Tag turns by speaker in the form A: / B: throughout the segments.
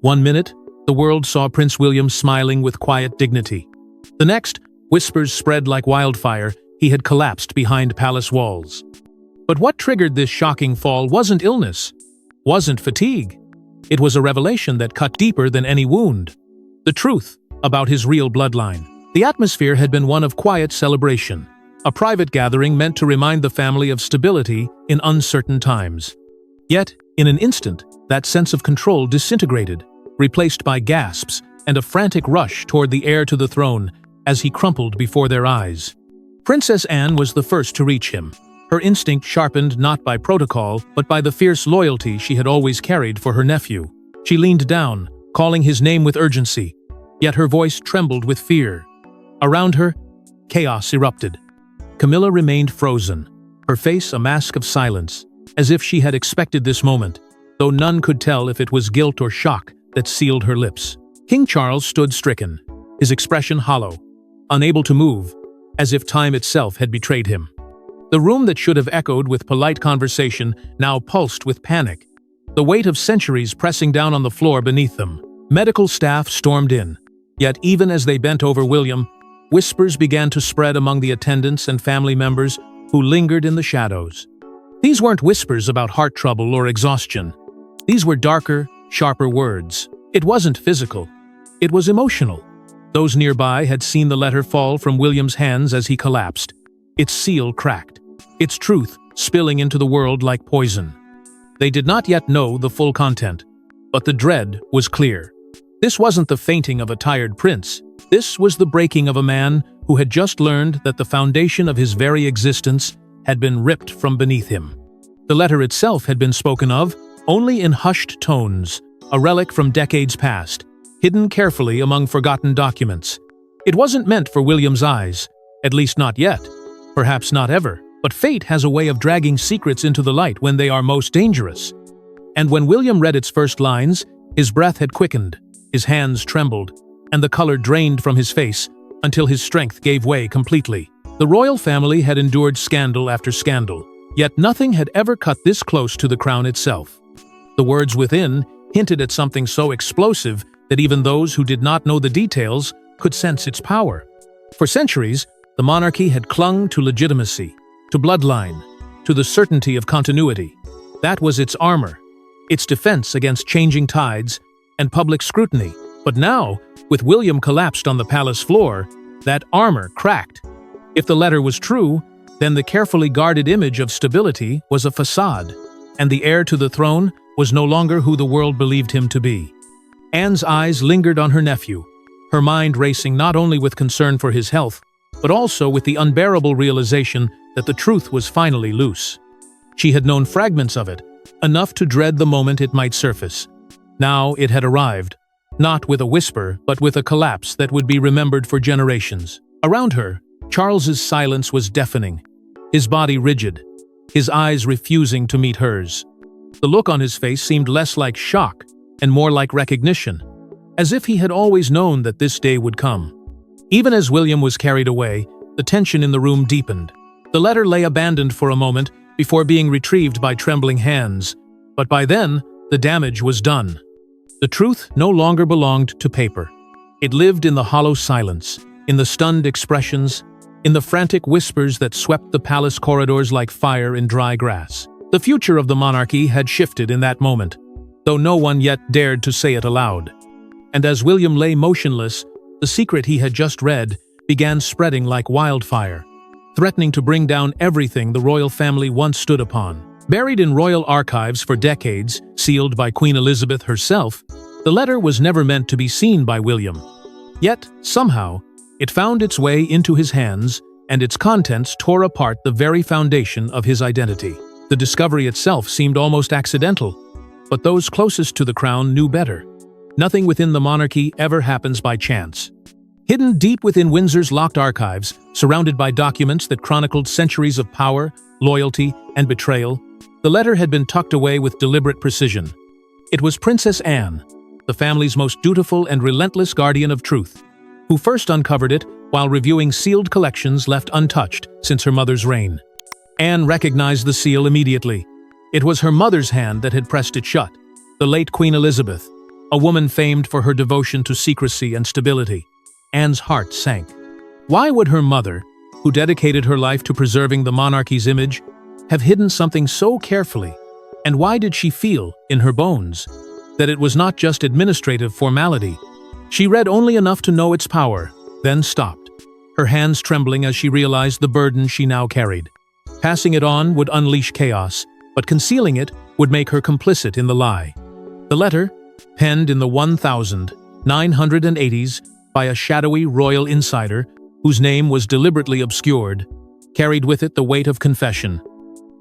A: One minute, the world saw Prince William smiling with quiet dignity. The next, whispers spread like wildfire, he had collapsed behind palace walls. But what triggered this shocking fall wasn't illness, wasn't fatigue. It was a revelation that cut deeper than any wound. The truth about his real bloodline. The atmosphere had been one of quiet celebration, a private gathering meant to remind the family of stability in uncertain times. Yet, in an instant, that sense of control disintegrated, replaced by gasps and a frantic rush toward the heir to the throne as he crumpled before their eyes. Princess Anne was the first to reach him, her instinct sharpened not by protocol but by the fierce loyalty she had always carried for her nephew. She leaned down, calling his name with urgency, yet her voice trembled with fear. Around her, chaos erupted. Camilla remained frozen, her face a mask of silence, as if she had expected this moment, though none could tell if it was guilt or shock that sealed her lips. King Charles stood stricken, his expression hollow, unable to move, as if time itself had betrayed him. The room that should have echoed with polite conversation now pulsed with panic, the weight of centuries pressing down on the floor beneath them. Medical staff stormed in, yet even as they bent over William, whispers began to spread among the attendants and family members who lingered in the shadows. These weren't whispers about heart trouble or exhaustion. These were darker, sharper words. It wasn't physical. It was emotional. Those nearby had seen the letter fall from William's hands as he collapsed, its seal cracked, its truth spilling into the world like poison. They did not yet know the full content, but the dread was clear. This wasn't the fainting of a tired prince. This was the breaking of a man who had just learned that the foundation of his very existence had been ripped from beneath him. The letter itself had been spoken of only in hushed tones, a relic from decades past, hidden carefully among forgotten documents. It wasn't meant for William's eyes, at least not yet, perhaps not ever, but fate has a way of dragging secrets into the light when they are most dangerous. And when William read its first lines, his breath had quickened, his hands trembled, and the color drained from his face until his strength gave way completely. The royal family had endured scandal after scandal, yet nothing had ever cut this close to the crown itself. The words within hinted at something so explosive that even those who did not know the details could sense its power. For centuries, the monarchy had clung to legitimacy, to bloodline, to the certainty of continuity. That was its armor, its defense against changing tides and public scrutiny. But now, with William collapsed on the palace floor, that armor cracked. If the letter was true, then the carefully guarded image of stability was a facade, and the heir to the throne was no longer who the world believed him to be. Anne's eyes lingered on her nephew, her mind racing not only with concern for his health, but also with the unbearable realization that the truth was finally loose. She had known fragments of it, enough to dread the moment it might surface. Now it had arrived, not with a whisper, but with a collapse that would be remembered for generations. Around her, Charles's silence was deafening, his body rigid, his eyes refusing to meet hers. The look on his face seemed less like shock and more like recognition, as if he had always known that this day would come. Even as William was carried away, the tension in the room deepened. The letter lay abandoned for a moment before being retrieved by trembling hands, but by then, the damage was done. The truth no longer belonged to paper. It lived in the hollow silence, in the stunned expressions, in the frantic whispers that swept the palace corridors like fire in dry grass. The future of the monarchy had shifted in that moment, though no one yet dared to say it aloud. And as William lay motionless, the secret he had just read began spreading like wildfire, threatening to bring down everything the royal family once stood upon. Buried in royal archives for decades, sealed by Queen Elizabeth herself, the letter was never meant to be seen by William. Yet, somehow, it found its way into his hands, and its contents tore apart the very foundation of his identity. The discovery itself seemed almost accidental, but those closest to the crown knew better. Nothing within the monarchy ever happens by chance. Hidden deep within Windsor's locked archives, surrounded by documents that chronicled centuries of power, loyalty, and betrayal, the letter had been tucked away with deliberate precision. It was Princess Anne, the family's most dutiful and relentless guardian of truth, who first uncovered it while reviewing sealed collections left untouched since her mother's reign. Anne recognized the seal immediately. It was her mother's hand that had pressed it shut, the late Queen Elizabeth, a woman famed for her devotion to secrecy and stability. Anne's heart sank. Why would her mother, who dedicated her life to preserving the monarchy's image, have hidden something so carefully? And why did she feel, in her bones, that it was not just administrative formality? She read only enough to know its power, then stopped, her hands trembling as she realized the burden she now carried. Passing it on would unleash chaos, but concealing it would make her complicit in the lie. The letter, penned in the 1980s by a shadowy royal insider whose name was deliberately obscured, carried with it the weight of confession.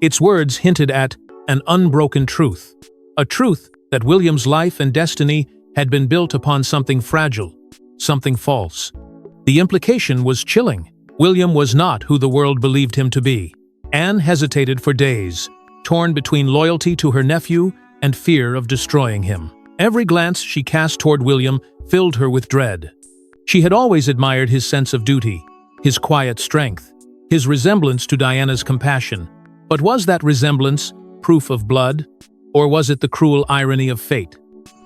A: Its words hinted at an unbroken truth, a truth that William's life and destiny had been built upon something fragile, something false. The implication was chilling. William was not who the world believed him to be. Anne hesitated for days, torn between loyalty to her nephew and fear of destroying him. Every glance she cast toward William filled her with dread. She had always admired his sense of duty, his quiet strength, his resemblance to Diana's compassion. But was that resemblance proof of blood, or was it the cruel irony of fate?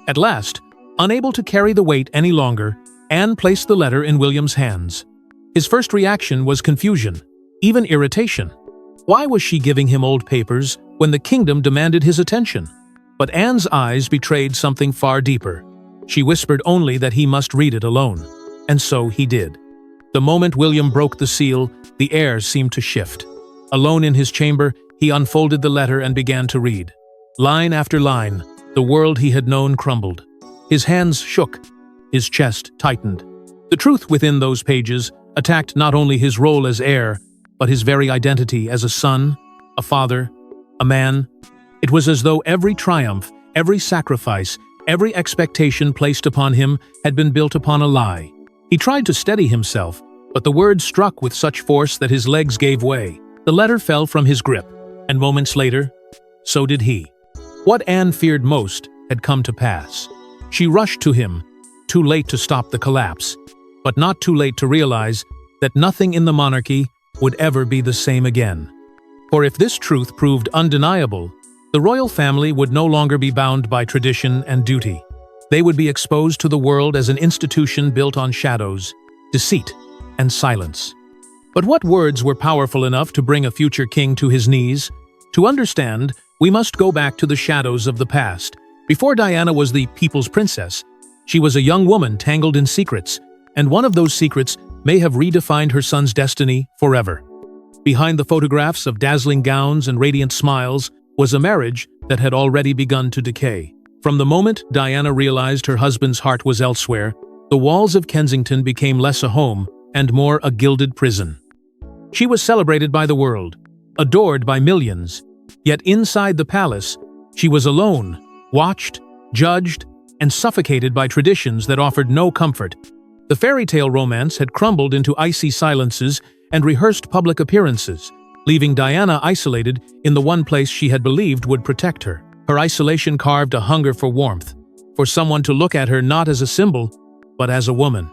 A: At last, unable to carry the weight any longer, Anne placed the letter in William's hands. His first reaction was confusion, even irritation. Why was she giving him old papers when the kingdom demanded his attention? But Anne's eyes betrayed something far deeper. She whispered only that he must read it alone. And so he did. The moment William broke the seal, the air seemed to shift. Alone in his chamber, he unfolded the letter and began to read. Line after line, the world he had known crumbled. His hands shook, his chest tightened. The truth within those pages attacked not only his role as heir, but his very identity as a son, a father, a man. It was as though every triumph, every sacrifice, every expectation placed upon him had been built upon a lie. He tried to steady himself, but the words struck with such force that his legs gave way. The letter fell from his grip, and moments later, so did he. What Anne feared most had come to pass. She rushed to him, too late to stop the collapse, but not too late to realize that nothing in the monarchy would ever be the same again. For if this truth proved undeniable, the royal family would no longer be bound by tradition and duty. They would be exposed to the world as an institution built on shadows, deceit, and silence. But what words were powerful enough to bring a future king to his knees? To understand, we must go back to the shadows of the past. Before Diana was the people's princess, she was a young woman tangled in secrets, and one of those secrets may have redefined her son's destiny forever. Behind the photographs of dazzling gowns and radiant smiles was a marriage that had already begun to decay. From the moment Diana realized her husband's heart was elsewhere, the walls of Kensington became less a home and more a gilded prison. She was celebrated by the world, adored by millions, yet inside the palace, she was alone, watched, judged, and suffocated by traditions that offered no comfort. The fairy tale romance had crumbled into icy silences and rehearsed public appearances, leaving Diana isolated in the one place she had believed would protect her. Her isolation carved a hunger for warmth, for someone to look at her not as a symbol, but as a woman.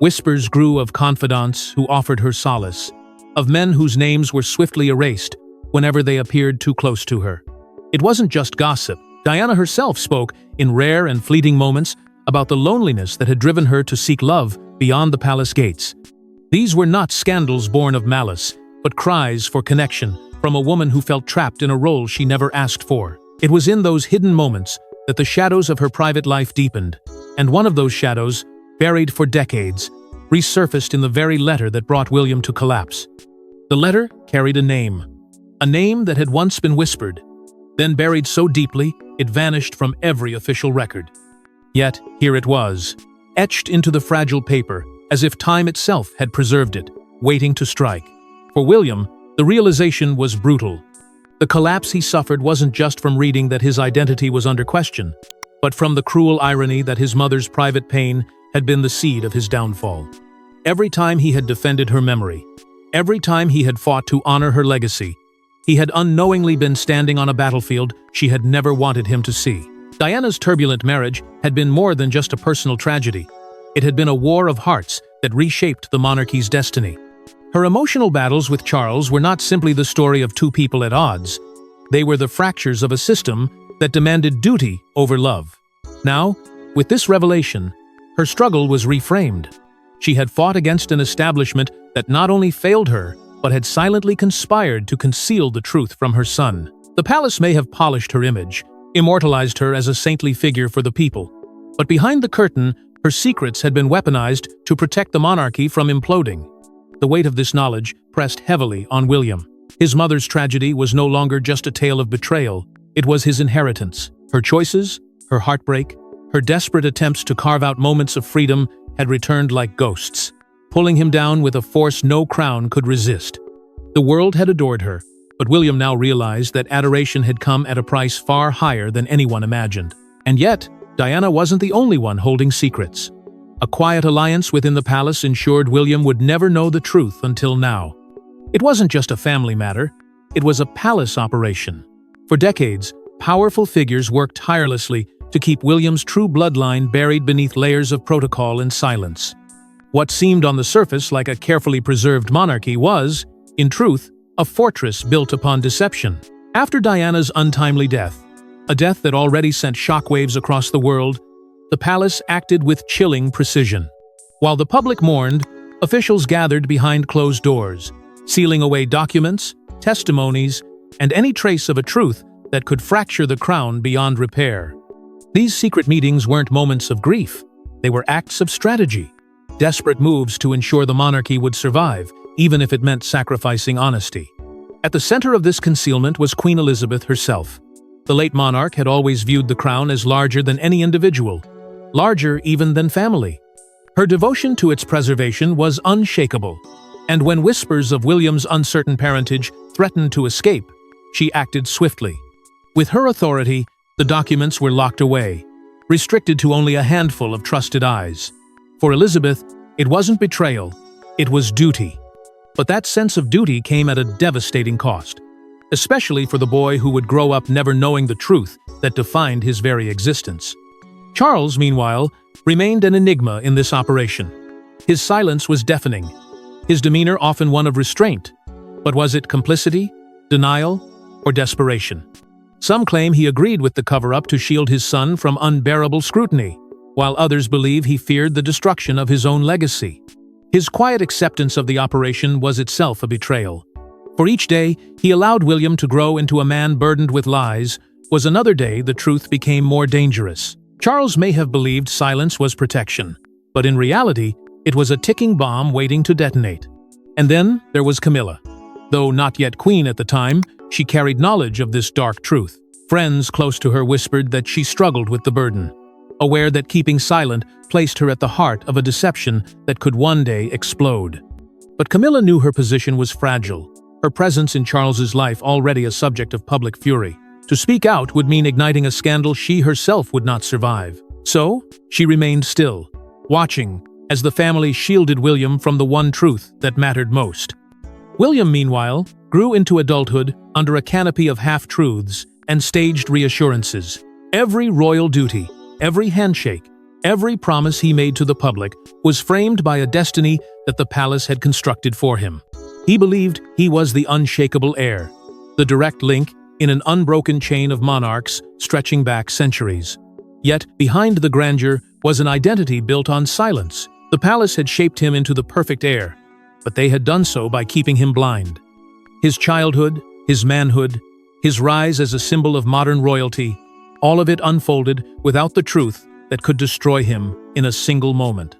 A: Whispers grew of confidants who offered her solace, of men whose names were swiftly erased whenever they appeared too close to her. It wasn't just gossip. Diana herself spoke, in rare and fleeting moments, about the loneliness that had driven her to seek love beyond the palace gates. These were not scandals born of malice, but cries for connection from a woman who felt trapped in a role she never asked for. It was in those hidden moments that the shadows of her private life deepened, and one of those shadows, buried for decades, resurfaced in the very letter that brought William to collapse. The letter carried a name that had once been whispered, then buried so deeply it vanished from every official record. Yet here it was, etched into the fragile paper, as if time itself had preserved it, waiting to strike. For William, the realization was brutal. The collapse he suffered wasn't just from reading that his identity was under question, but from the cruel irony that his mother's private pain had been the seed of his downfall. Every time he had defended her memory, every time he had fought to honor her legacy, he had unknowingly been standing on a battlefield she had never wanted him to see. Diana's turbulent marriage had been more than just a personal tragedy. It had been a war of hearts that reshaped the monarchy's destiny. Her emotional battles with Charles were not simply the story of two people at odds. They were the fractures of a system that demanded duty over love. Now, With this revelation, her struggle was reframed. She had fought against an establishment that not only failed her, but had silently conspired to conceal the truth from her son. The palace may have polished her image, immortalized her as a saintly figure for the people. But behind the curtain, her secrets had been weaponized to protect the monarchy from imploding. The weight of this knowledge pressed heavily on William. His mother's tragedy was no longer just a tale of betrayal, it was his inheritance. Her choices, her heartbreak, her desperate attempts to carve out moments of freedom had returned like ghosts, pulling him down with a force no crown could resist. The world had adored her, but William now realized that adoration had come at a price far higher than anyone imagined. And yet, Diana wasn't the only one holding secrets. A quiet alliance within the palace ensured William would never know the truth until now. It wasn't just a family matter, it was a palace operation. For decades, powerful figures worked tirelessly to keep William's true bloodline buried beneath layers of protocol and silence. What seemed on the surface like a carefully preserved monarchy was, in truth, a fortress built upon deception. After Diana's untimely death, a death that already sent shockwaves across the world, the palace acted with chilling precision. While the public mourned, officials gathered behind closed doors, sealing away documents, testimonies, and any trace of a truth that could fracture the crown beyond repair. These secret meetings weren't moments of grief, they were acts of strategy, desperate moves to ensure the monarchy would survive, even if it meant sacrificing honesty. At the center of this concealment was Queen Elizabeth herself. The late monarch had always viewed the crown as larger than any individual, larger even than family. Her devotion to its preservation was unshakable, and when whispers of William's uncertain parentage threatened to escape, she acted swiftly. With her authority, the documents were locked away, restricted to only a handful of trusted eyes. For Elizabeth, it wasn't betrayal, it was duty. But that sense of duty came at a devastating cost, especially for the boy who would grow up never knowing the truth that defined his very existence. Charles, meanwhile, remained an enigma in this operation. His silence was deafening, his demeanor often one of restraint. But was it complicity, denial, or desperation? Some claim he agreed with the cover-up to shield his son from unbearable scrutiny, while others believe he feared the destruction of his own legacy. His quiet acceptance of the operation was itself a betrayal. For each day he allowed William to grow into a man burdened with lies was another day the truth became more dangerous. Charles may have believed silence was protection, but in reality, it was a ticking bomb waiting to detonate. And then there was Camilla. Though not yet queen at the time, she carried knowledge of this dark truth. Friends close to her whispered that she struggled with the burden, aware that keeping silent placed her at the heart of a deception that could one day explode. But Camilla knew her position was fragile, her presence in Charles's life already a subject of public fury. To speak out would mean igniting a scandal she herself would not survive. So, she remained still, watching as the family shielded William from the one truth that mattered most. William, meanwhile, grew into adulthood under a canopy of half-truths and staged reassurances. Every royal duty, every handshake, every promise he made to the public was framed by a destiny that the palace had constructed for him. He believed he was the unshakable heir, the direct link in an unbroken chain of monarchs stretching back centuries. Yet, behind the grandeur was an identity built on silence. The palace had shaped him into the perfect heir, but they had done so by keeping him blind. His childhood, his manhood, his rise as a symbol of modern royalty, all of it unfolded without the truth that could destroy him in a single moment.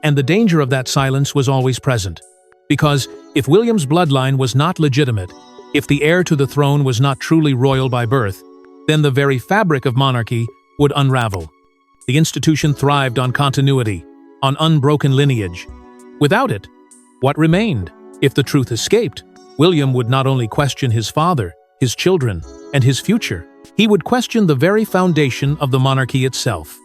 A: And the danger of that silence was always present. Because if William's bloodline was not legitimate, if the heir to the throne was not truly royal by birth, then the very fabric of monarchy would unravel. The institution thrived on continuity, on unbroken lineage. Without it, what remained? If the truth escaped, William would not only question his father, his children, and his future, he would question the very foundation of the monarchy itself.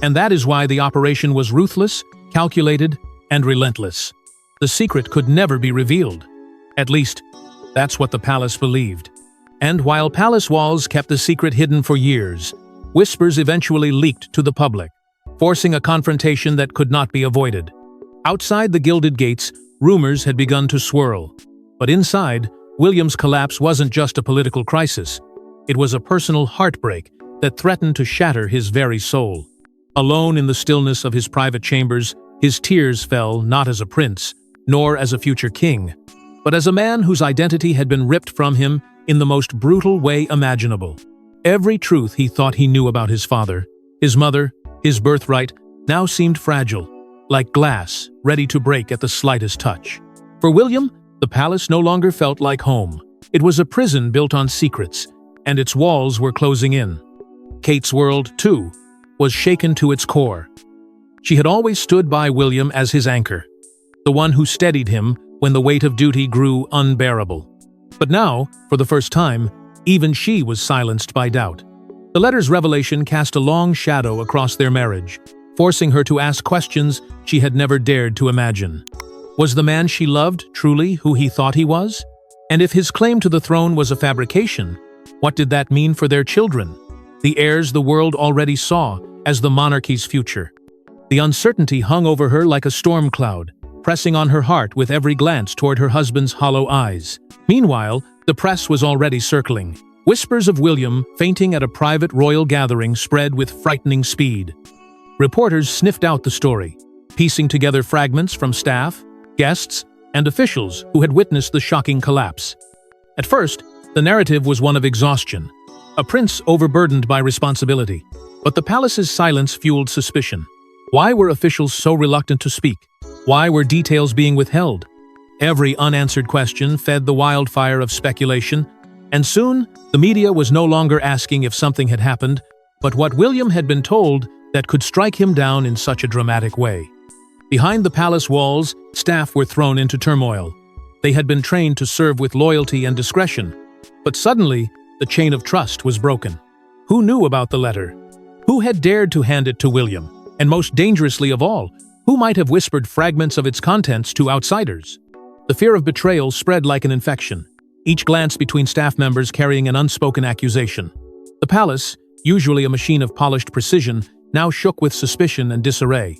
A: And that is why the operation was ruthless, calculated, and relentless. The secret could never be revealed. At least, that's what the palace believed. And while palace walls kept the secret hidden for years, whispers eventually leaked to the public, forcing a confrontation that could not be avoided. Outside the gilded gates, rumors had begun to swirl. But inside, William's collapse wasn't just a political crisis. It was a personal heartbreak that threatened to shatter his very soul. Alone in the stillness of his private chambers, his tears fell not as a prince, nor as a future king, but as a man whose identity had been ripped from him in the most brutal way imaginable. Every truth he thought he knew about his father, his mother, his birthright, now seemed fragile, like glass, ready to break at the slightest touch. For William, the palace no longer felt like home. It was a prison built on secrets, and its walls were closing in. Kate's world, too, was shaken to its core. She had always stood by William as his anchor, the one who steadied him when the weight of duty grew unbearable. But now, for the first time, even she was silenced by doubt. The letter's revelation cast a long shadow across their marriage, forcing her to ask questions she had never dared to imagine. Was the man she loved truly who he thought he was? And if his claim to the throne was a fabrication, what did that mean for their children, the heirs the world already saw as the monarchy's future? The uncertainty hung over her like a storm cloud, pressing on her heart with every glance toward her husband's hollow eyes. Meanwhile, the press was already circling. Whispers of William fainting at a private royal gathering spread with frightening speed. Reporters sniffed out the story, piecing together fragments from staff, guests, and officials who had witnessed the shocking collapse. At first, the narrative was one of exhaustion, a prince overburdened by responsibility. But the palace's silence fueled suspicion. Why were officials so reluctant to speak? Why were details being withheld? Every unanswered question fed the wildfire of speculation, and soon the media was no longer asking if something had happened, but what William had been told that could strike him down in such a dramatic way. Behind the palace walls, staff were thrown into turmoil. They had been trained to serve with loyalty and discretion, but suddenly the chain of trust was broken. Who knew about the letter? Who had dared to hand it to William? And most dangerously of all, who might have whispered fragments of its contents to outsiders? The fear of betrayal spread like an infection, each glance between staff members carrying an unspoken accusation. The palace, usually a machine of polished precision, now shook with suspicion and disarray.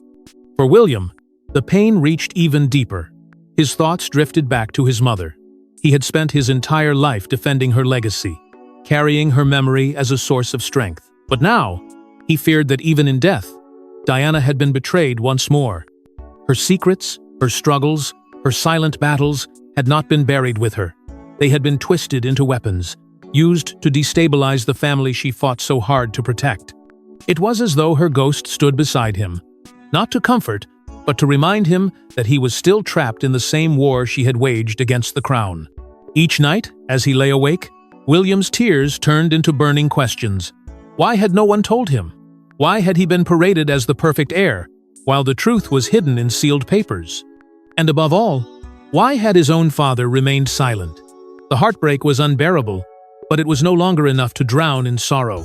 A: For William, the pain reached even deeper. His thoughts drifted back to his mother. He had spent his entire life defending her legacy, carrying her memory as a source of strength. But now, he feared that even in death, Diana had been betrayed once more. Her secrets, her struggles, her silent battles had not been buried with her. They had been twisted into weapons, used to destabilize the family she fought so hard to protect. It was as though her ghost stood beside him, not to comfort, but to remind him that he was still trapped in the same war she had waged against the crown. Each night, as he lay awake, William's tears turned into burning questions. Why had no one told him? Why had he been paraded as the perfect heir, while the truth was hidden in sealed papers? And above all, why had his own father remained silent? The heartbreak was unbearable, but it was no longer enough to drown in sorrow.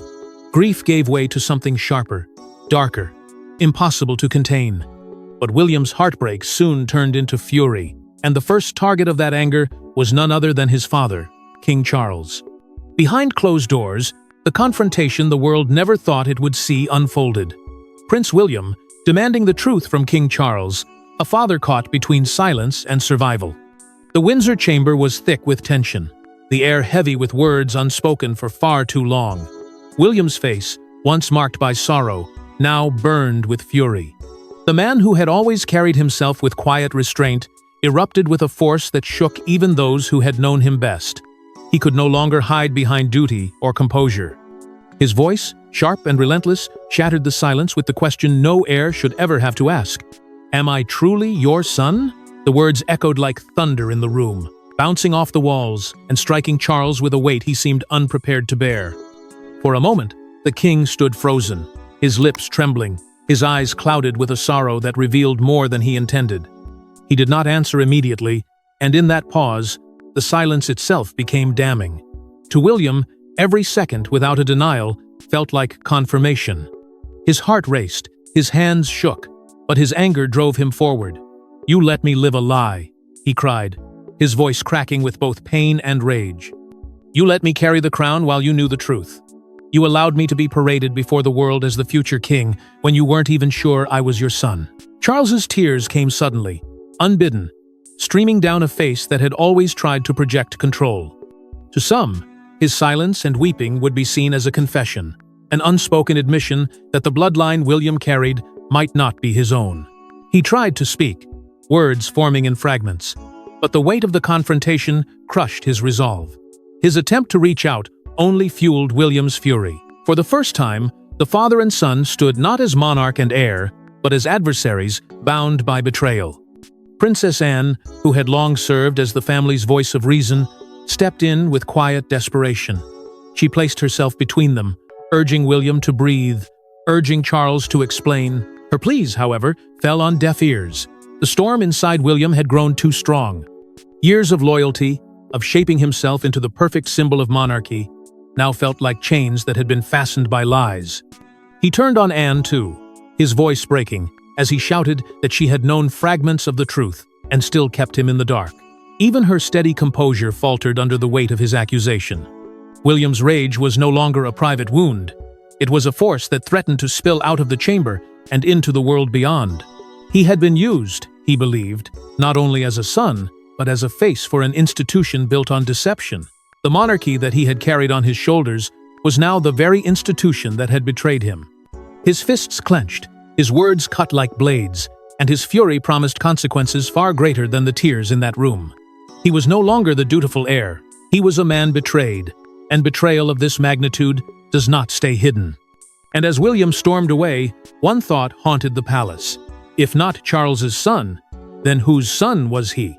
A: Grief gave way to something sharper, darker, impossible to contain. But William's heartbreak soon turned into fury, and the first target of that anger was none other than his father, King Charles. Behind closed doors, the confrontation the world never thought it would see unfolded. Prince William, demanding the truth from King Charles, a father caught between silence and survival. The Windsor chamber was thick with tension, the air heavy with words unspoken for far too long. William's face, once marked by sorrow, now burned with fury. The man who had always carried himself with quiet restraint erupted with a force that shook even those who had known him best. He could no longer hide behind duty or composure. His voice, sharp and relentless, shattered the silence with the question no heir should ever have to ask. "Am I truly your son?" The words echoed like thunder in the room, bouncing off the walls and striking Charles with a weight he seemed unprepared to bear. For a moment, the king stood frozen, his lips trembling, his eyes clouded with a sorrow that revealed more than he intended. He did not answer immediately, and in that pause, the silence itself became damning. To William, every second without a denial felt like confirmation. His heart raced, his hands shook, but his anger drove him forward. "You let me live a lie," he cried, his voice cracking with both pain and rage. "You let me carry the crown while you knew the truth. You allowed me to be paraded before the world as the future king when you weren't even sure I was your son." Charles's tears came suddenly, unbidden, streaming down a face that had always tried to project control. To some, his silence and weeping would be seen as a confession, an unspoken admission that the bloodline William carried might not be his own. He tried to speak, words forming in fragments, but the weight of the confrontation crushed his resolve. His attempt to reach out only fueled William's fury. For the first time, the father and son stood not as monarch and heir, but as adversaries bound by betrayal. Princess Anne, who had long served as the family's voice of reason, stepped in with quiet desperation. She placed herself between them, urging William to breathe, urging Charles to explain. Her pleas, however, fell on deaf ears. The storm inside William had grown too strong. Years of loyalty, of shaping himself into the perfect symbol of monarchy, now felt like chains that had been fastened by lies. He turned on Anne, too, his voice breaking, as he shouted that she had known fragments of the truth and still kept him in the dark. Even her steady composure faltered under the weight of his accusation. William's rage was no longer a private wound. It was a force that threatened to spill out of the chamber and into the world beyond. He had been used, he believed, not only as a son, but as a face for an institution built on deception. The monarchy that he had carried on his shoulders was now the very institution that had betrayed him. His fists clenched, his words cut like blades, and his fury promised consequences far greater than the tears in that room. He was no longer the dutiful heir. He was a man betrayed, and betrayal of this magnitude does not stay hidden. And as William stormed away, one thought haunted the palace. If not Charles's son, then whose son was he?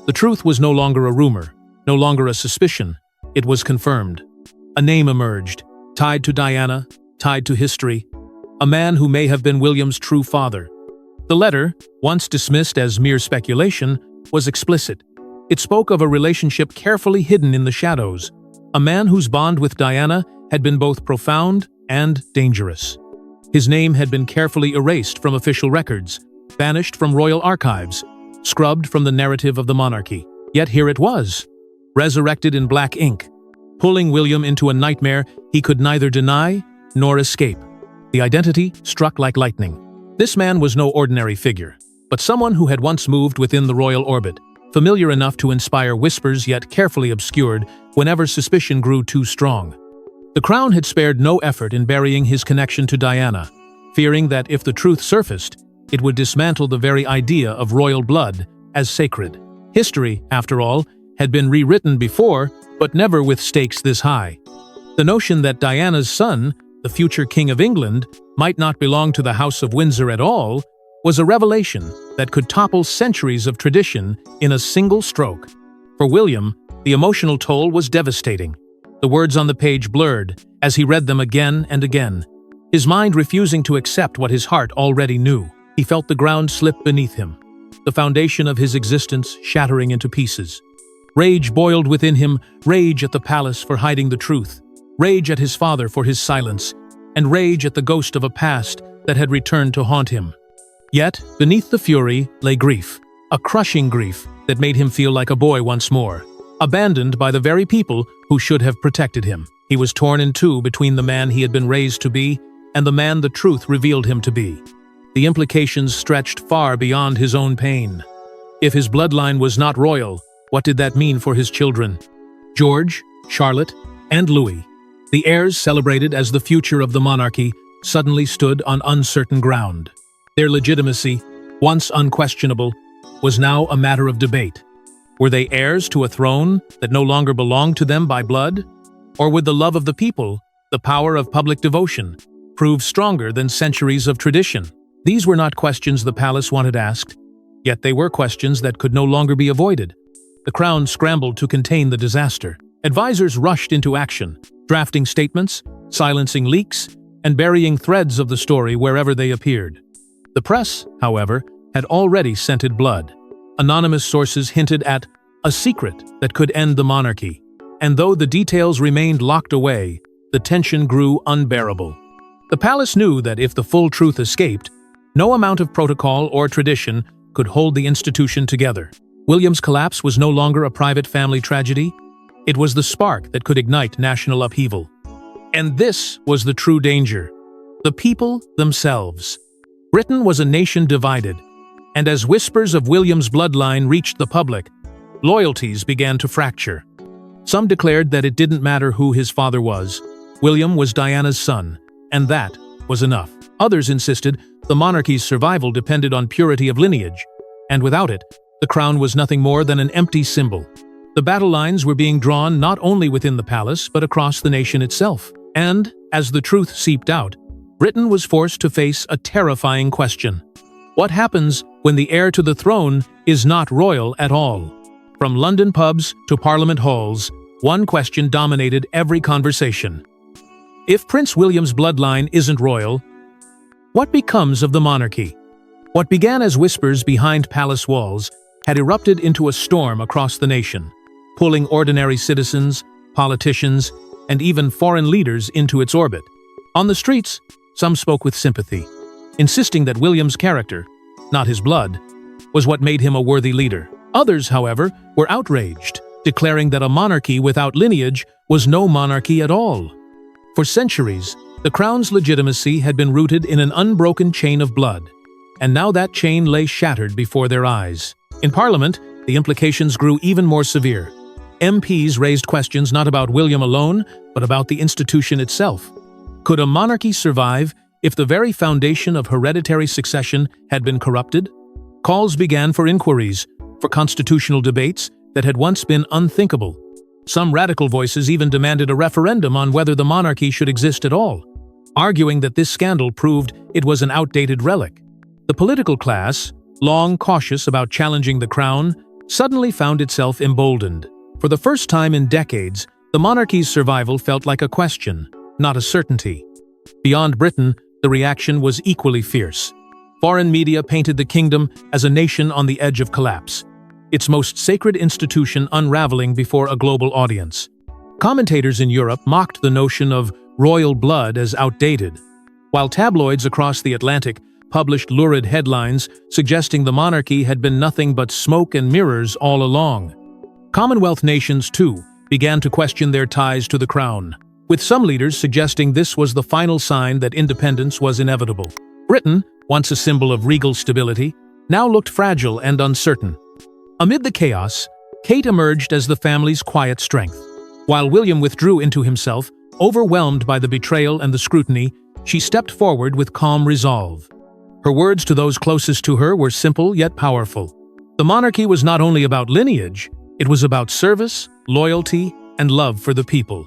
A: The truth was no longer a rumor, no longer a suspicion. It was confirmed. A name emerged, tied to Diana, tied to history, a man who may have been William's true father. The letter, once dismissed as mere speculation, was explicit. It spoke of a relationship carefully hidden in the shadows, a man whose bond with Diana had been both profound and dangerous. His name had been carefully erased from official records, banished from royal archives, scrubbed from the narrative of the monarchy. Yet here it was, resurrected in black ink, pulling William into a nightmare he could neither deny nor escape. The identity struck like lightning. This man was no ordinary figure, but someone who had once moved within the royal orbit, familiar enough to inspire whispers yet carefully obscured whenever suspicion grew too strong. The crown had spared no effort in burying his connection to Diana, fearing that if the truth surfaced, it would dismantle the very idea of royal blood as sacred. History, after all, had been rewritten before, but never with stakes this high. The notion that Diana's son, the future King of England, might not belong to the House of Windsor at all, was a revelation that could topple centuries of tradition in a single stroke. For William, the emotional toll was devastating. The words on the page blurred as he read them again and again, his mind refusing to accept what his heart already knew. He felt the ground slip beneath him, the foundation of his existence shattering into pieces. Rage boiled within him, rage at the palace for hiding the truth, rage at his father for his silence, and rage at the ghost of a past that had returned to haunt him. Yet, beneath the fury lay grief, a crushing grief that made him feel like a boy once more, abandoned by the very people who should have protected him. He was torn in two between the man he had been raised to be and the man the truth revealed him to be. The implications stretched far beyond his own pain. If his bloodline was not royal, what did that mean for his children? George, Charlotte, and Louis, the heirs celebrated as the future of the monarchy, suddenly stood on uncertain ground. Their legitimacy, once unquestionable, was now a matter of debate. Were they heirs to a throne that no longer belonged to them by blood? Or would the love of the people, the power of public devotion, prove stronger than centuries of tradition? These were not questions the palace wanted asked, yet they were questions that could no longer be avoided. The crown scrambled to contain the disaster. Advisors rushed into action, drafting statements, silencing leaks, and burying threads of the story wherever they appeared. The press, however, had already scented blood. Anonymous sources hinted at a secret that could end the monarchy, and though the details remained locked away, the tension grew unbearable. The palace knew that if the full truth escaped, no amount of protocol or tradition could hold the institution together. William's collapse was no longer a private family tragedy. It was the spark that could ignite national upheaval. And this was the true danger: the people themselves. Britain was a nation divided, and as whispers of William's bloodline reached the public, loyalties began to fracture. Some declared that it didn't matter who his father was. William was Diana's son, and that was enough. Others insisted the monarchy's survival depended on purity of lineage, and without it, the crown was nothing more than an empty symbol. The battle lines were being drawn not only within the palace but across the nation itself. And, as the truth seeped out, Britain was forced to face a terrifying question. What happens when the heir to the throne is not royal at all? From London pubs to Parliament halls, one question dominated every conversation. If Prince William's bloodline isn't royal, what becomes of the monarchy? What began as whispers behind palace walls had erupted into a storm across the nation, pulling ordinary citizens, politicians, and even foreign leaders into its orbit. On the streets, some spoke with sympathy, insisting that William's character, not his blood, was what made him a worthy leader. Others, however, were outraged, declaring that a monarchy without lineage was no monarchy at all. For centuries, the crown's legitimacy had been rooted in an unbroken chain of blood, and now that chain lay shattered before their eyes. In Parliament, the implications grew even more severe. MPs raised questions not about William alone, but about the institution itself. Could a monarchy survive if the very foundation of hereditary succession had been corrupted? Calls began for inquiries, for constitutional debates that had once been unthinkable. Some radical voices even demanded a referendum on whether the monarchy should exist at all, arguing that this scandal proved it was an outdated relic. The political class, long cautious about challenging the crown, suddenly found itself emboldened. For the first time in decades, the monarchy's survival felt like a question, not a certainty. Beyond Britain, the reaction was equally fierce. Foreign media painted the kingdom as a nation on the edge of collapse, its most sacred institution unraveling before a global audience. Commentators in Europe mocked the notion of royal blood as outdated, while tabloids across the Atlantic published lurid headlines suggesting the monarchy had been nothing but smoke and mirrors all along. Commonwealth nations, too, began to question their ties to the crown, with some leaders suggesting this was the final sign that independence was inevitable. Britain, once a symbol of regal stability, now looked fragile and uncertain. Amid the chaos, Kate emerged as the family's quiet strength. While William withdrew into himself, overwhelmed by the betrayal and the scrutiny, she stepped forward with calm resolve. Her words to those closest to her were simple yet powerful. The monarchy was not only about lineage, it was about service, loyalty, and love for the people.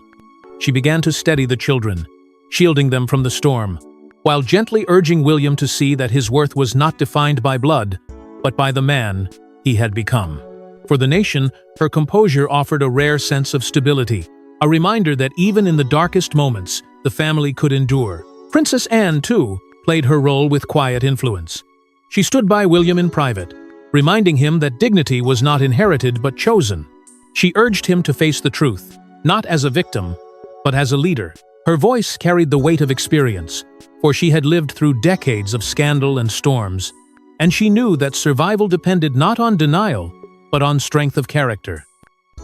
A: She began to steady the children, shielding them from the storm, while gently urging William to see that his worth was not defined by blood, but by the man he had become. For the nation, her composure offered a rare sense of stability, a reminder that even in the darkest moments, the family could endure. Princess Anne, too, played her role with quiet influence. She stood by William in private, reminding him that dignity was not inherited but chosen. She urged him to face the truth, not as a victim, but as a leader. Her voice carried the weight of experience, for she had lived through decades of scandal and storms, and she knew that survival depended not on denial, but on strength of character.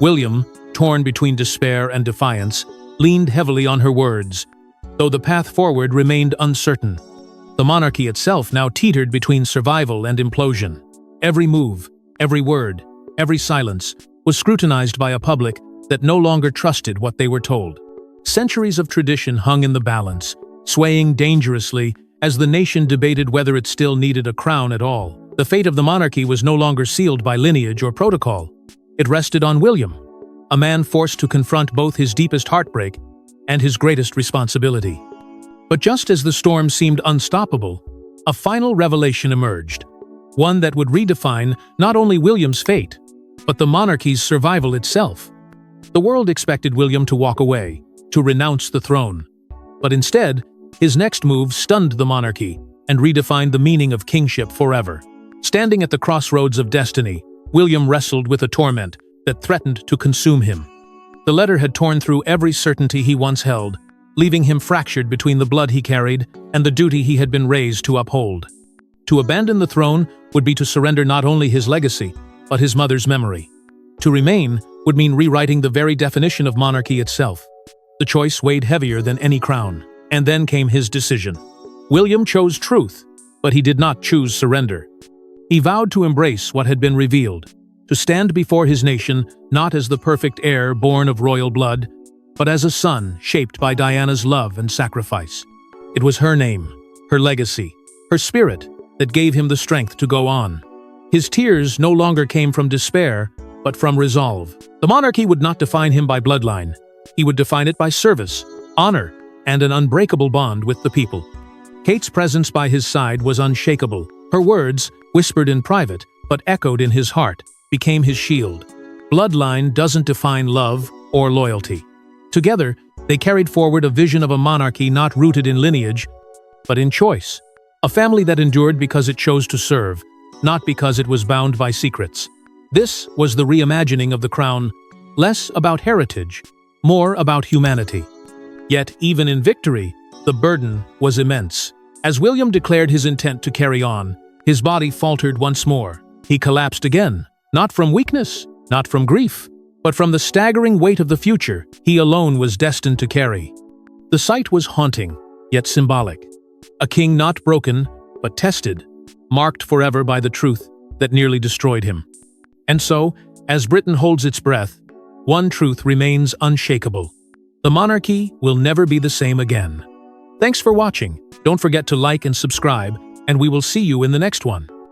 A: William, torn between despair and defiance, leaned heavily on her words, though the path forward remained uncertain. The monarchy itself now teetered between survival and implosion. Every move, every word, every silence was scrutinized by a public that no longer trusted what they were told. Centuries of tradition hung in the balance, swaying dangerously as the nation debated whether it still needed a crown at all. The fate of the monarchy was no longer sealed by lineage or protocol. It rested on William, a man forced to confront both his deepest heartbreak and his greatest responsibility. But just as the storm seemed unstoppable, a final revelation emerged, one that would redefine not only William's fate, but the monarchy's survival itself. The world expected William to walk away, to renounce the throne. But instead, his next move stunned the monarchy and redefined the meaning of kingship forever. Standing at the crossroads of destiny, William wrestled with a torment that threatened to consume him. The letter had torn through every certainty he once held, leaving him fractured between the blood he carried and the duty he had been raised to uphold. To abandon the throne would be to surrender not only his legacy, but his mother's memory. To remain would mean rewriting the very definition of monarchy itself. The choice weighed heavier than any crown. And then came his decision. William chose truth, but he did not choose surrender. He vowed to embrace what had been revealed, to stand before his nation not as the perfect heir born of royal blood, but as a son shaped by Diana's love and sacrifice. It was her name, her legacy, her spirit that gave him the strength to go on. His tears no longer came from despair, but from resolve. The monarchy would not define him by bloodline. He would define it by service, honor, and an unbreakable bond with the people. Kate's presence by his side was unshakable. Her words, whispered in private, but echoed in his heart, became his shield. Bloodline doesn't define love or loyalty. Together, they carried forward a vision of a monarchy not rooted in lineage, but in choice. A family that endured because it chose to serve, not because it was bound by secrets. This was the reimagining of the crown, less about heritage, more about humanity. Yet, even in victory, the burden was immense. As William declared his intent to carry on, his body faltered once more. He collapsed again, not from weakness, not from grief, but from the staggering weight of the future he alone was destined to carry. The sight was haunting, yet symbolic. A king not broken, but tested, marked forever by the truth that nearly destroyed him. And so, as Britain holds its breath, one truth remains unshakable. The monarchy will never be the same again. Thanks for watching. Don't forget to like and subscribe, and we will see you in the next one.